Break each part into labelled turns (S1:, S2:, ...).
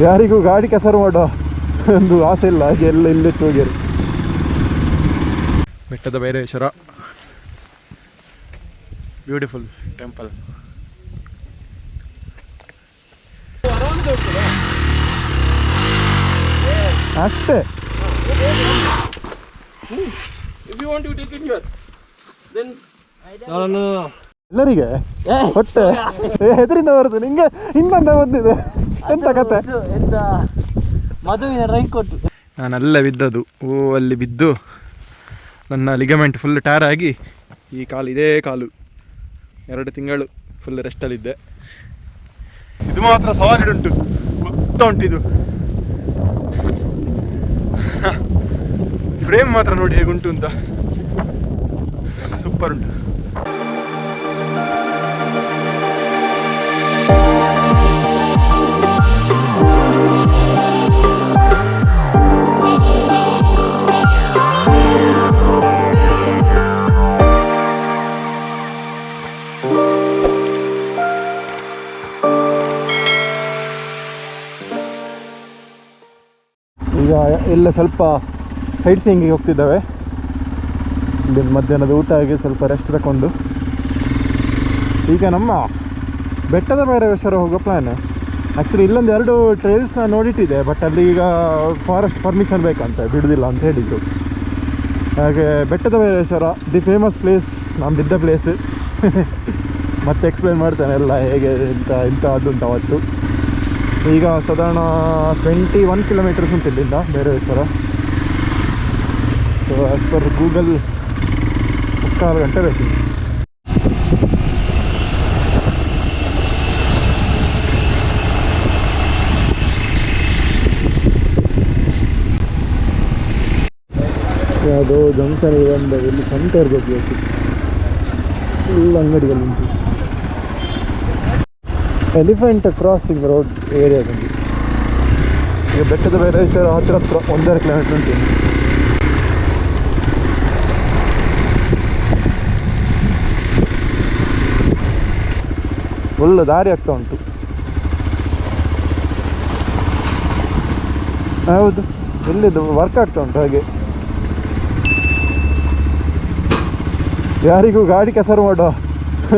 S1: ಯಾರಿಗೂ ಗಾಡಿ ಕೆಸರು ಮಾಡೋ ಒಂದು ಆಸೆ ಇಲ್ಲ, ಹಾಗೆ ಎಲ್ಲ ಇಲ್ಲಿಟ್ಟು ಹೋಗ್ಯಾರ. ಬೆಟ್ಟದ ಭೈರವೇಶ್ವರ ಬ್ಯೂಟಿಫುಲ್ ಟೆಂಪಲ್. ಅಷ್ಟೇ. ಎಲ್ಲರಿಗೆ ಹೊಟ್ಟೆ ಹೆದರಿಂದ ಬರುತ್ತೆ ನಿಂಗೆ, ಹಿಂದಂದ ಬಂದಿದೆ. ಎಂತ ಕತೆ?
S2: ಮದುವಿನ ರೈನ್ ಕೊಟ್ಟು
S1: ನಾನಲ್ಲೇ ಬಿದ್ದದು. ಅಲ್ಲಿ ಬಿದ್ದು ನನ್ನ ಲಿಗಮೆಂಟ್ ಫುಲ್ ಟೈರ್ ಆಗಿ ಈ ಕಾಲು, ಇದೇ ಕಾಲು 2 ತಿಂಗಳು ಫುಲ್ ರೆಸ್ಟಲ್ಲಿದ್ದೆ. ಇದು ಮಾತ್ರ ಸಾಲಿಡ್ ಉಂಟು, ಗೊತ್ತ ಉಂಟಿದು. ಫ್ರೇಮ್ ಮಾತ್ರ ನೋಡಿ ಹೇಗುಂಟು ಅಂತ, ಸೂಪರ್ ಉಂಟು. ಈಗ ಎಲ್ಲ ಸ್ವಲ್ಪ ಸೈಡ್ ಸೀಯಿಂಗಿಗೆ ಹೋಗ್ತಿದ್ದಾವೆ. ಇಲ್ಲಿ ಮಧ್ಯಾಹ್ನದ ಊಟ ಆಗಿ ಸ್ವಲ್ಪ ರೆಸ್ಟ್ ತಗೊಂಡು ಈಗ ನಮ್ಮ ಬೆಟ್ಟದ ಭೈರವೇಶ್ವರ ಹೋಗೋ ಪ್ಲ್ಯಾನ್. ಆ್ಯಕ್ಚುಲಿ ಇಲ್ಲೊಂದು 2 ಟ್ರೈಲ್ಸ್ ನಾನು ನೋಡಿಟ್ಟಿದ್ದೆ, ಬಟ್ ಅಲ್ಲಿ ಈಗ ಫಾರೆಸ್ಟ್ ಪರ್ಮಿಷನ್ ಬೇಕಂತ, ಬಿಡೋದಿಲ್ಲ ಅಂತ ಹೇಳಿದ್ದು. ಹಾಗೆ ಬೆಟ್ಟದ ಭೈರವೇಶ್ವರ ದಿ ಫೇಮಸ್ ಪ್ಲೇಸ್, ನಾನು ಬಿದ್ದ ಪ್ಲೇಸ್ ಮತ್ತೆ ಎಕ್ಸ್ಪ್ಲೇನ್ ಮಾಡ್ತೇನೆ ಎಲ್ಲ ಹೇಗೆ ಇಂಥ ಅದುಂಟು ಅವತ್ತು. ಈಗ ಸಾಧಾರಣ 21 ಕಿಲೋಮೀಟರ್ಸ್ ಉಂಟು ಇಲ್ಲಿಂದ Bhairaveshwara. So as per Google 3 ಗಂಟೆ ಬೇಕು. ಯಾವುದೋ ಜಂಕ್ಷನ್ ಬಂದ, ಇಲ್ಲಿ ಸಂತ ಇರಬೇಕು, ಫುಲ್ ಅಂಗಡಿಗಳುಂಟು. ಎಲಿಫೆಂಟ್ ಕ್ರಾಸಿಂಗ್ ರೋಡ್ ಏರಿಯಾದಲ್ಲಿ ಈಗ ಬೆಟ್ಟದ ಭೈರವೇಶ್ವರ ಹತ್ರ 1.5 ಕಿಲೋಮೀಟರ್ ಉಂಟು. ಫುಲ್ ದಾರಿ ಆಗ್ತಾ ಉಂಟು. ಹೌದು, ಎಲ್ಲಿದ್ದು ವರ್ಕ್ ಆಗ್ತಾ ಉಂಟು. ಹಾಗೆ ಯಾರಿಗೂ ಗಾಡಿ ಕೆಸರು ಮಾಡೋ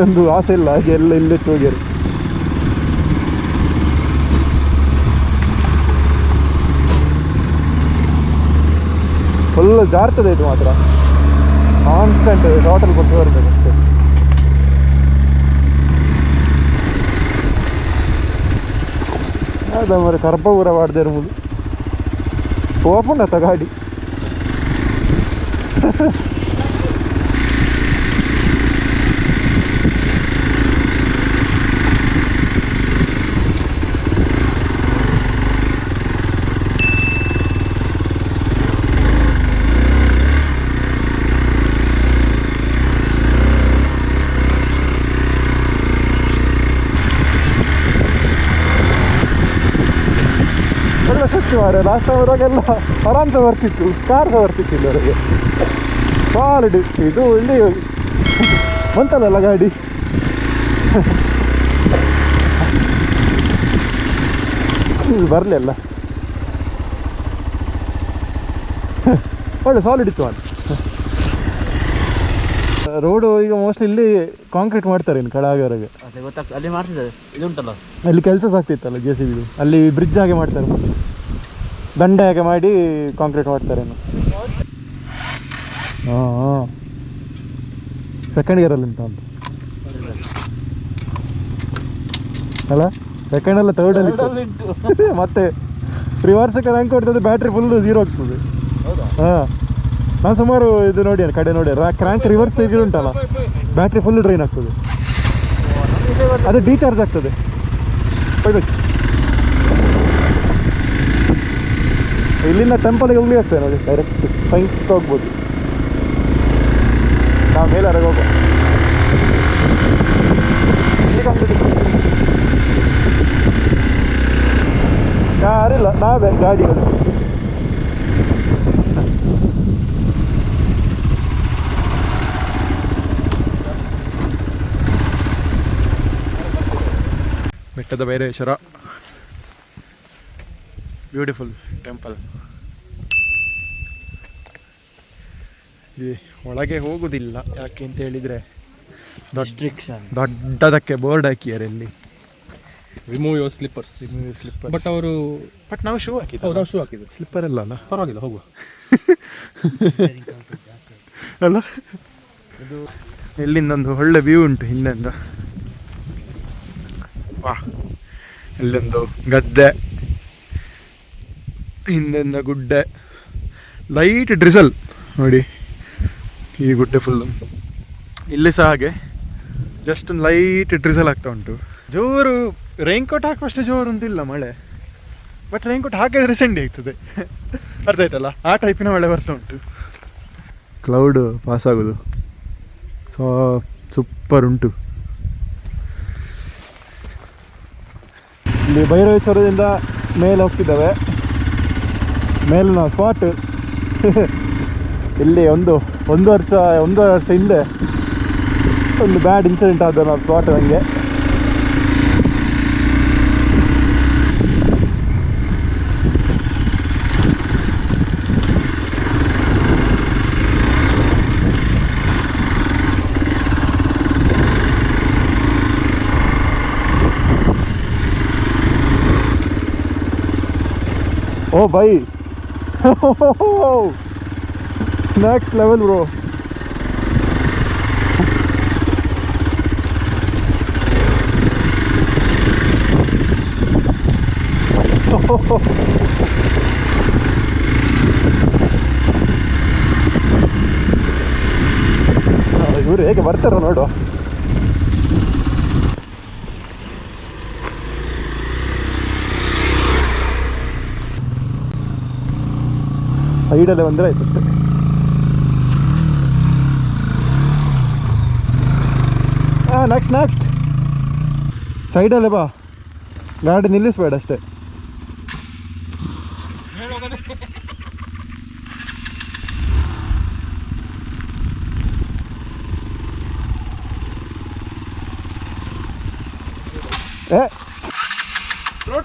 S1: ಒಂದು ಆಸೆ ಇಲ್ಲ, ಹಾಗೆ ಎಲ್ಲ ಇಲ್ಲಿಟ್ಟು ಹೋಗ್ಯಾರ. ಫುಲ್ ಜಾರ್ತದೆ ಇದು ಮಾತ್ರ, ಕಾನ್ಸ್ಟೆಂಟ್ ಟೋಟಲ್ ಕೊಟ್ಟು ಬರಬೇಕು ಅಷ್ಟೇ. ಅದ ಮರೆ ಕರ್ಪೂರ ಮಾಡದೇ ಇರ್ಬೋದು. ಓಪನ್ ಆತ ಗಾಡಿ. ಮಾರೆ ಲಾಸ್ಟ್ ಅವರಾಗೆಲ್ಲ ಆರಾಮ್ಸ ಬರ್ತಿತ್ತು, ಕಾರ್ ಸಹ ಬರ್ತಿತ್ತು ಇಲ್ಲಿವರೆಗೆ. ಸಾಲಿಡ್ ಇದು ಇಲ್ಲಿ ಬಂತಲ್ಲ ಗಾಡಿ. ಬರಲಿಲ್ಲ, ಒಳ್ಳೆ ಸಾಲಿಡ್ ಇತ್ತು ಅದು. ರೋಡು ಈಗ ಮೋಸ್ಟ್ಲಿ ಇಲ್ಲಿ ಕಾಂಕ್ರೀಟ್ ಮಾಡ್ತಾರೆ ಇನ್ನು ಕೆಳಗವರೆಗೆ.
S2: ಅಲ್ಲಿ ಮಾಡ್ತಿದ್ದಾರೆ, ಇದು ಉಂಟಲ್ಲ
S1: ಅಲ್ಲಿ ಕೆಲಸ ಆಗ್ತಿತ್ತಲ್ಲ JCB, ಅಲ್ಲಿ ಬ್ರಿಡ್ಜ್ ಹಾಗೆ ಮಾಡ್ತಾರೆ, ದಂಡೆ ಹಾಗೆ ಮಾಡಿ ಕಾಂಕ್ರೀಟ್ ಮಾಡ್ತಾರೆ ಇನ್ನು. ಹಾಂ, ಸೆಕೆಂಡ್ ಇಯರಲ್ಲಿ ಉಂಟು ಅಂತ ಅಲ್ಲ, ಸೆಕೆಂಡ್ ಅಲ್ಲ ಥರ್ಡಲ್ಲಿ ಮತ್ತೆ ರಿವರ್ಸಕ್ಕೆ ರ್ಯಾಂಕ್ ಕೊಡ್ತದೆ, ಬ್ಯಾಟ್ರಿ ಫುಲ್ 0 ಆಗ್ತದೆ. ಹಾಂ, ನಾನು ಸುಮಾರು ಇದು ನೋಡಿ ಕಡೆ ನೋಡಿ ಕ್ರ್ಯಾಂಕ್ ರಿವರ್ಸ್ ಉಂಟಲ್ಲ, ಬ್ಯಾಟ್ರಿ ಫುಲ್ ಡ್ರೈನ್ ಆಗ್ತದೆ, ಅದು ಡಿಚಾರ್ಜ್ ಆಗ್ತದೆ. ಇಲ್ಲಿಂದ ಟೆಂಪಲ್ಗೆ ಹೋಗಿ ಆಗ್ತದೆ ನೋಡಿ, ಡೈರೆಕ್ಟ್ ಸೈನ್ಸ್ ಹೋಗ್ಬೋದು. ನಾವು ಮೇಲರೆಗೆ ಹೋಗುವ. ಯಾರಿಲ್ಲ, ನಾವೇ ಗಾಡಿಗಳು. ಬೆಟ್ಟದ ಭೈರವೇಶ್ವರ ಬ್ಯೂಟಿಫುಲ್ ಟೆಂಪಲ್. ಒಳಗೆ ಹೋಗುವುದಿಲ್ಲ, ಯಾಕೆ ಅಂತ ಹೇಳಿದರೆ ದೊಡ್ಡದಕ್ಕೆ ಬೋರ್ಡ್ ಹಾಕಿದ್ದಾರೆ ಇಲ್ಲಿ,
S3: ರಿಮೂವ್ ಯುವರ್ ಸ್ಲಿಪ್ಪರ್ಸ್. ಬಟ್ ಅವರು
S1: ನಾವು ಶೂ ಹಾಕಿದ್ದು.
S3: ಹೌದು, ಶೂ ಹಾಕಿದ್ದು.
S1: ಸ್ಲಿಪ್ಪರ್ ಎಲ್ಲ ಅಲ್ಲ,
S3: ಪರವಾಗಿಲ್ಲ, ಹೋಗುವ.
S1: ಅಲ್ಲ, ಇದು ಇಲ್ಲಿಂದೊಂದು ಒಳ್ಳೆ ವ್ಯೂ ಉಂಟು ಹಿಂದೆಂದ. ವಾ, ಇಲ್ಲೊಂದು ಗದ್ದೆ, ಹಿಂದೆಂದ ಗುಡ್ಡೆ, ಲೈಟ್ ಡ್ರಿಸಲ್ ನೋಡಿ ಈ ಗುಡ್ಡೆ ಫುಲ್ಲು. ಇಲ್ಲಿ ಸಹ ಹಾಗೆ ಜಸ್ಟ್ ಒಂದು ಲೈಟ್ ಡ್ರಿಸಲ್ ಆಗ್ತಾ ಉಂಟು. ಜೋರು ರೈನ್ಕೋಟ್ ಹಾಕುವಷ್ಟು ಜೋರು ಅಂತಿಲ್ಲ ಮಳೆ, ಬಟ್ ರೈನ್ಕೋಟ್ ಹಾಕಿದ್ರೆ ಸಂಡಿ ಆಗ್ತದೆ. ಅರ್ಥ ಆಯ್ತಲ್ಲ, ಆ ಟೈಪಿನ ಮಳೆ ಬರ್ತಾ ಉಂಟು. ಕ್ಲೌಡ್ ಪಾಸ್ ಆಗೋದು ಸೂಪರ್ ಉಂಟು. ಇಲ್ಲಿ ಭೈರವೇಶ್ವರದಿಂದ ಮೇಲೆ ಹೋಗ್ತಿದ್ದಾವೆ. ಮೇಲಿನ ಸ್ಪಾಟ್ ಇಲ್ಲಿ ಒಂದು ವರ್ಷ ಹಿಂದೆ ಒಂದು ಬ್ಯಾಡ್ ಇನ್ಸಿಡೆಂಟ್ ಆದ ಸ್ಪಾಟ್ ನನಗೆ. ಓ ಬೈ, next level bro. ಇವರು ಹೇಗೆ ಬರ್ತಾರ ನೋಡು. ಸೈಡಲ್ಲೇ ಬಂದರೆ ಆಯ್ತು. ನೆಕ್ಸ್ಟ್ ಸೈಡಲ್ಲೇ ಬಾ, ಗಾಡಿ ನಿಲ್ಲಿಸ್ಬೇಡ ಅಷ್ಟೇ.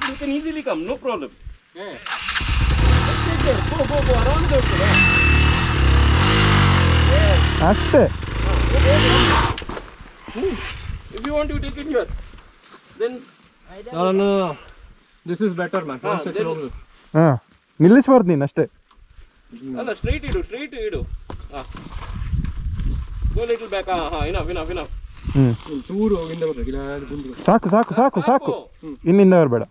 S3: You can easily come, no problem. Yeah. Let's take there. Go around the road. Yeah.
S1: ಅಷ್ಟೇ.
S3: If you want to take it here, then no. This is better, man.
S1: ಹಾಂ, ನಿಲ್ಲಿಸ್ಬಾರ್ದು ನೀನು ಅಷ್ಟೇ.
S3: ಅಲ್ಲ, straight ಇಡು. Go little back. Enough. ಚೂರು ಹೋಗಿಂದ ಬರ್ಬೇಕು.
S1: ಸಾಕು. ಇನ್ನಿಂದ ಬರಬೇಡ.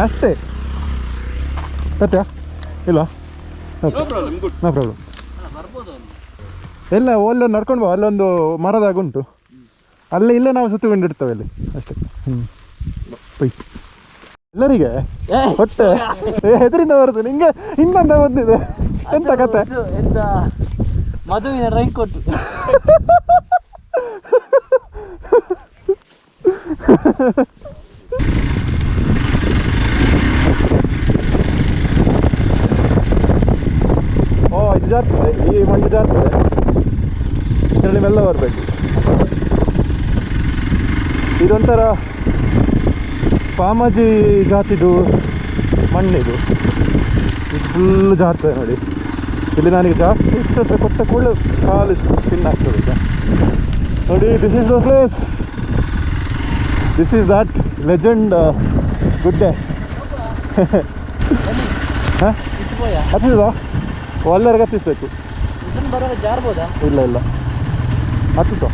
S1: ಅಷ್ಟೇ ಸತ್ಯ ಇಲ್ಲ, ನೋ ಪ್ರಾಬ್ಲಮ್. ಎಲ್ಲ ಒಳ್ಳೆ ನಡ್ಕೊಂಡು ಬಾ, ಅಲ್ಲೊಂದು ಮರದಾಗ ಉಂಟು, ಇಲ್ಲೇ ನಾವು ಸುತ್ತಿಕೊಂಡಿರ್ತೇವೆ ಅಲ್ಲಿ ಅಷ್ಟೇ. ಪೈ ಎಲ್ಲರಿಗೆ ಹೊಟ್ಟೆ ಹೆದರಿಂದ ಬರುದು, ನಿಂಗೆ ಹಿಂದಂತ ಬಂದಿದೆ. ಎಂತ ಕತೆ?
S2: ಎಂತ ಮದುವಿನ ರೈನ್ ಕೊಟ್ಟು
S1: ಇದು ಜಾರ್ತದೆ, ಈ ಮಣ್ಣು ಜಾರ್ತದೆ, ಇದರಲ್ಲಿ ಮೆಲ್ಲ ಬರಬೇಕು. ಇದೊಂಥರ ಪಾಮಾಜಿ ಜಾತಿದು ಮಣ್ಣಿದು, ಇದು ಫುಲ್ ಜಾರ್ತದೆ ನೋಡಿ. ಇಲ್ಲಿ ನನಗೆ ಜಾಸ್ತಿ ಇಷ್ಟ ಕೊಟ್ಟ ಕೂಡಲೇ ಕಾಲು ಸ್ಪಿನ್ ಆಗ್ತದೆ ಈಗ ನೋಡಿ. This is the place, this is that legend ಗುಡ್ಡೆ. ಹಾಂ, ಹತ್ತಿದ ಒಳ್ಳೆಯವ್ರಿಗೆ ಹತ್ತಿಸ್ಬೇಕು.
S2: ಜಾರ್ಬೋದಾ?
S1: ಇಲ್ಲ ಹತ್ತಿಸ.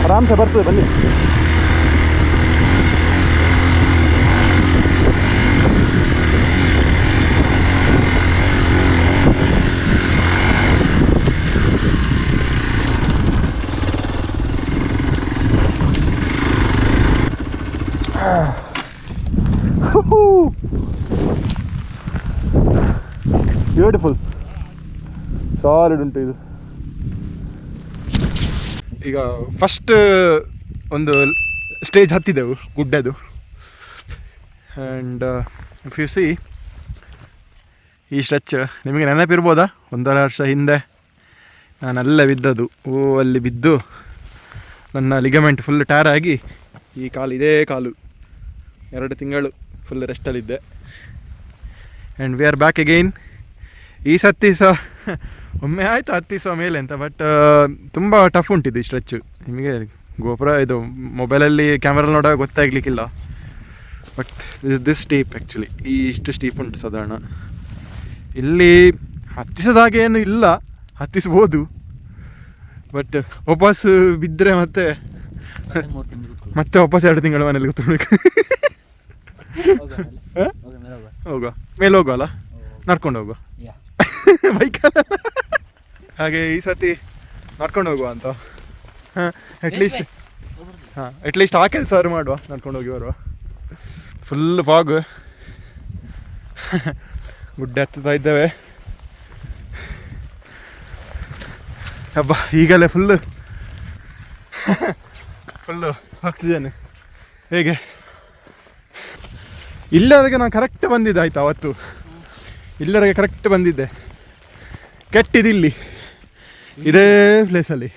S1: ಆರಾಮ್ಸೆ ಬರ್ತದೆ, ಬನ್ನಿ. ಬ್ಯೂಟಿಫುಲ್, ಸಾಲಿಡ್ ಉಂಟು ಇದು. ಈಗ ಫಸ್ಟ್ ಒಂದು ಸ್ಟೇಜ್ ಹತ್ತಿದೆವು ಗುಡ್ಡದು. ಆ್ಯಂಡ್ ಇಫ್ ಯು ಸಿ ಈ ಸ್ಟ್ರೆಚ್ ನಿಮಗೆ ನೆನಪಿರ್ಬೋದಾ, 1.5 ವರ್ಷ ಹಿಂದೆ ನಾನಲ್ಲೇ ಬಿದ್ದದು. ಅಲ್ಲಿ ಬಿದ್ದು ನನ್ನ ಲಿಗಮೆಂಟ್ ಫುಲ್ ಟೈರ್ ಆಗಿ ಈ ಕಾಲು, ಇದೇ ಕಾಲು 2 ತಿಂಗಳು ಫುಲ್ ರೆಸ್ಟಲ್ಲಿದ್ದೆ. And we are back again. ಈ ಸತಿ ಸಹ ಒಮ್ಮೆ ಆಯಿತು 10 ದಿವಸ ಮೇಲೆ ಅಂತ, ಬಟ್ ತುಂಬ ಟಫ್ ಉಂಟಿದ್ದು ಈ ಸ್ಟ್ರೆಚ್ಚು. ನಿಮಗೆ GoPro ಇದು ಮೊಬೈಲಲ್ಲಿ ಕ್ಯಾಮ್ರಲ್ಲಿ ನೋಡೋಕೆ ಗೊತ್ತಾಗಲಿಕ್ಕಿಲ್ಲ, ಬಟ್ ದಿಸ್ ಸ್ಟೀಪ್ ಆ್ಯಕ್ಚುಲಿ ಇಷ್ಟು ಸ್ಟೀಪ್ ಉಂಟು ಸಾಧಾರಣ. ಇಲ್ಲಿ ಹತ್ತಿಸೋದಾಗೆ ಏನು ಇಲ್ಲ, ಹತ್ತಿಸ್ಬೋದು, ಬಟ್ ವಾಪಸ್ ಬಿದ್ದರೆ ಮತ್ತೆ ವಾಪಸ್ 2 ತಿಂಗಳು ಮನೇಲಿ ಕೂತ್ಕೊಳ್ಬೇಕು. ಹೋಗುವ ಮೇಲೆ ಹೋಗುವಲ್ಲ, ನಡ್ಕೊಂಡು ಹೋಗುವ ಬೈಕಲ್ಲ. ಹಾಗೆ ಈ ಸತಿ ನಡ್ಕೊಂಡು ಹೋಗುವ ಅಂತ. ಅಟ್ಲೀಸ್ಟ್ ಆ ಕೆಲಸ ಮಾಡುವ, ನಡ್ಕೊಂಡು ಹೋಗಿ ಬರುವ. ಫುಲ್ ಫಾಗ್, ಗುಡ್ಡೆ ಹತ್ತುತ್ತಾ ಇದ್ದೇವೆ. ಹಬ್ಬ ಈಗಲೇ ಫುಲ್ಲು ಆಕ್ಸಿಜನ್. ಹೇಗೆ ಇಲ್ಲವರೆಗೆ ನಾನು ಕರೆಕ್ಟ್ ಬಂದಿದ್ದೆ ಆಯಿತಾ, ಅವತ್ತು ಇಲ್ಲವರೆಗೆ ಕರೆಕ್ಟ್ ಬಂದಿದ್ದೆ. ಕೆಟ್ಟಿದ್ದಿಲ್ಲಿ ಇದೇ ಪ್ಲೇಸಲ್ಲಿ.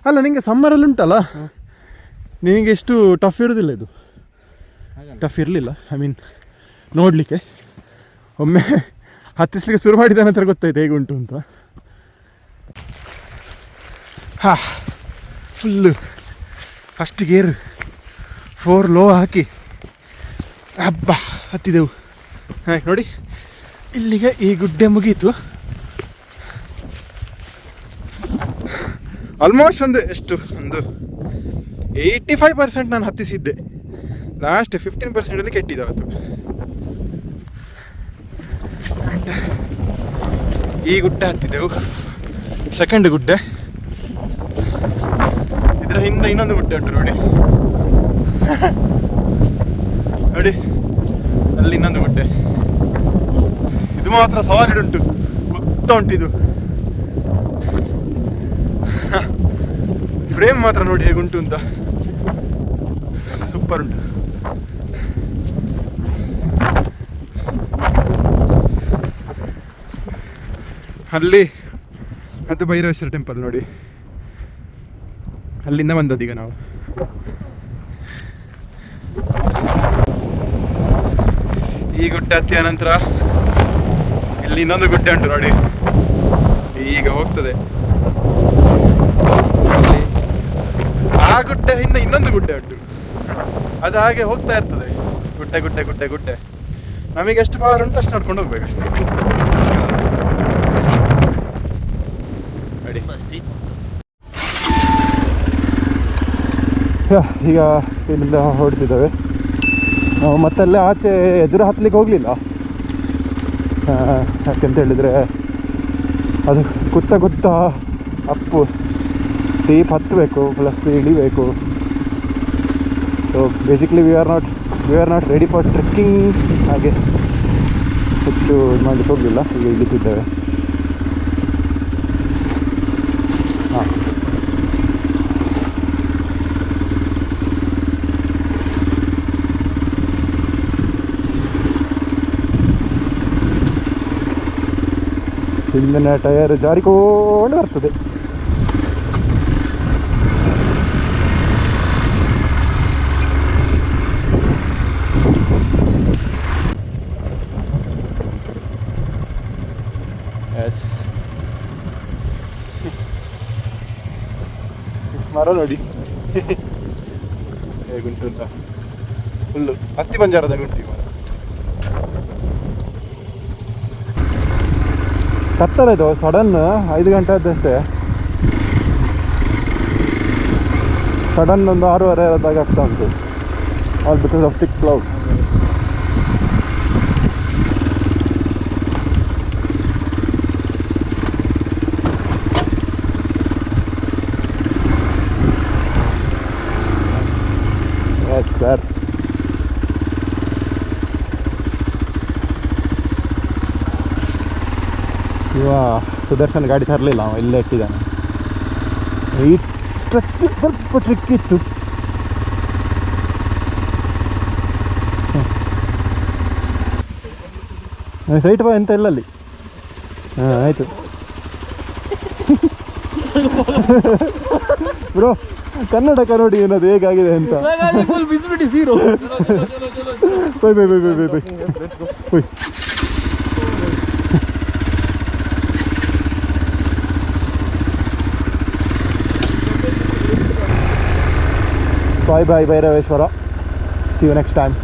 S1: ಅಲ್ಲ, ನಿಮಗೆ ಸಮ್ಮರಲ್ಲಿ ಉಂಟಲ್ಲ, ನಿನಗೆ ಎಷ್ಟು ಟಫ್ ಇರೋದಿಲ್ಲ ಇದು. ಟಫ್ ಇರಲಿಲ್ಲ, ಐ ಮೀನ್ ನೋಡಲಿಕ್ಕೆ. ಒಮ್ಮೆ ಹತ್ತಿಸ್ಲಿಕ್ಕೆ ಶುರು ಮಾಡಿದ ನಂತರ ಗೊತ್ತಾಯ್ತು ಹೇಗೆ ಉಂಟು ಅಂತ. ಫುಲ್ಲು ಫಸ್ಟ್ ಗೇರ್ 4 ಲೋ ಹಾಕಿ ಹಬ್ಬ ಹತ್ತಿದೆವು. ನೋಡಿ, ಇಲ್ಲಿಗೆ ಈ ಗುಡ್ಡೆ ಮುಗೀತು. ಆಲ್ಮೋಸ್ಟ್ ಒಂದು 85% ನಾನು ಹತ್ತಿಸಿದ್ದೆ. ಲಾಸ್ಟ್ 15% ಕೆಟ್ಟಿದ್ದೆ ಅವತ್ತು. ಈ ಗುಡ್ಡೆ ಹತ್ತಿದ್ದೆವು, ಸೆಕೆಂಡ್ ಗುಡ್ಡೆ. ಇದರ ಹಿಂದೆ ಇನ್ನೊಂದು ಗುಡ್ಡೆ ಉಂಟು ನೋಡಿ, ನೋಡಿ ಅಲ್ಲಿ ಇನ್ನೊಂದು ಗುಡ್ಡೆ. ಇದು ಮಾತ್ರ ಸಾಲಿಡ್ ಉಂಟು, ಗೊತ್ತ ಉಂಟಿದು. ಫ್ರೇಮ್ ಮಾತ್ರ ನೋಡಿ ಹೇಗುಂಟು ಅಂತ, ಸೂಪರ್ ಉಂಟು. ಅಲ್ಲಿ ಅದು ಭೈರವೇಶ್ವರ ಟೆಂಪಲ್ ನೋಡಿ, ಅಲ್ಲಿಂದ ಬಂದದ್ದೀಗ ನಾವು. ಈ ಗುಡ್ಡೆ ಹತ್ತಿದ ನಂತರ ಇಲ್ಲಿ ಇನ್ನೊಂದು ಗುಡ್ಡೆ ಉಂಟು ನೋಡಿ, ಈಗ ಹೋಗ್ತದೆ. ಆ ಗುಡ್ಡೆ ಹಿಂದೆ ಇನ್ನೊಂದು ಗುಡ್ಡೆ ಉಂಟು, ಅದು ಹಾಗೆ ಹೋಗ್ತಾ ಇರ್ತದೆ. ಗುಡ್ಡೆ ಗುಡ್ಡೆ ಗುಡ್ಡೆ ಗುಡ್ಡೆ. ನಮಗೆ ಎಷ್ಟು ಪವರ್ ಉಂಟು ಅಷ್ಟು ನೋಡ್ಕೊಂಡು ಹೋಗ್ಬೇಕಷ್ಟೇ. ಈಗ ಇಲ್ಲಿಂದ ಹೊರಡ್ತಿದ್ದೇವೆ ನಾವು. ಮತ್ತಲ್ಲೇ ಆಚೆ ಎದುರು ಹತ್ತಲಿಕ್ಕೆ ಹೋಗಲಿಲ್ಲ, ಯಾಕೆಂತ ಹೇಳಿದರೆ ಅದು ಕುತ್ತ ಅಪ್ಪು ಸ್ಟೀಪ್ ಹತ್ತಬೇಕು, ಪ್ಲಸ್ ಇಳಿಬೇಕು. So basically we are not ready for trekking. ಹಾಗೆ ಹೆಚ್ಚು ಇದು ಮಾಡಲಿಕ್ಕೆ ಹೋಗಲಿಲ್ಲ, ಈಗ ಇಳಿತಿದ್ದೇವೆ. ಹಾಂ, ಹಿಂದಿನ ಟಯರ್ ಜಾರಿಕೊಂಡು ಬರ್ತದೆ. ಮರ ನೋಡಿ ಹೇಗುಂಟು ಅಂತ, ಫುಲ್ಲು ಅಸ್ಥಿ ಪಂಜರದಾಗ ಉಂಟು. ಕತ್ತಲ ಇದು ಸಡನ್ 5 ಗಂಟೆ ಆದಷ್ಟೇ ಸಡನ್ ಒಂದು 6:30 ಆದಾಗ ಆಗ್ತಾ ಉಂಟು, all because of thick clouds. Yes sir. ಇವ ಸುದರ್ಶನ್ ಗಾಡಿ ತರಲಿಲ್ಲ, ಅವ ಇಲ್ಲೇ ಇಟ್ಟಿದ್ದಾನೆ. ಈ ಸ್ಟ್ರೆಚ್ ಸ್ವಲ್ಪ ಟ್ರಿಕ್ ಇತ್ತು. ಸೈಟ್ ಬಾ ಎಂತ ಇಲ್ಲ ಅಲ್ಲಿ. ಹಾಂ ಆಯಿತು ಬ್ರೋ, ಕನ್ನಡಕ ನೋಡಿ ಏನದು ಹೇಗಾಗಿದೆ ಅಂತ. Bye bye bye bye bye bye bye. Bye bye Bhairaveshwara. See you next time.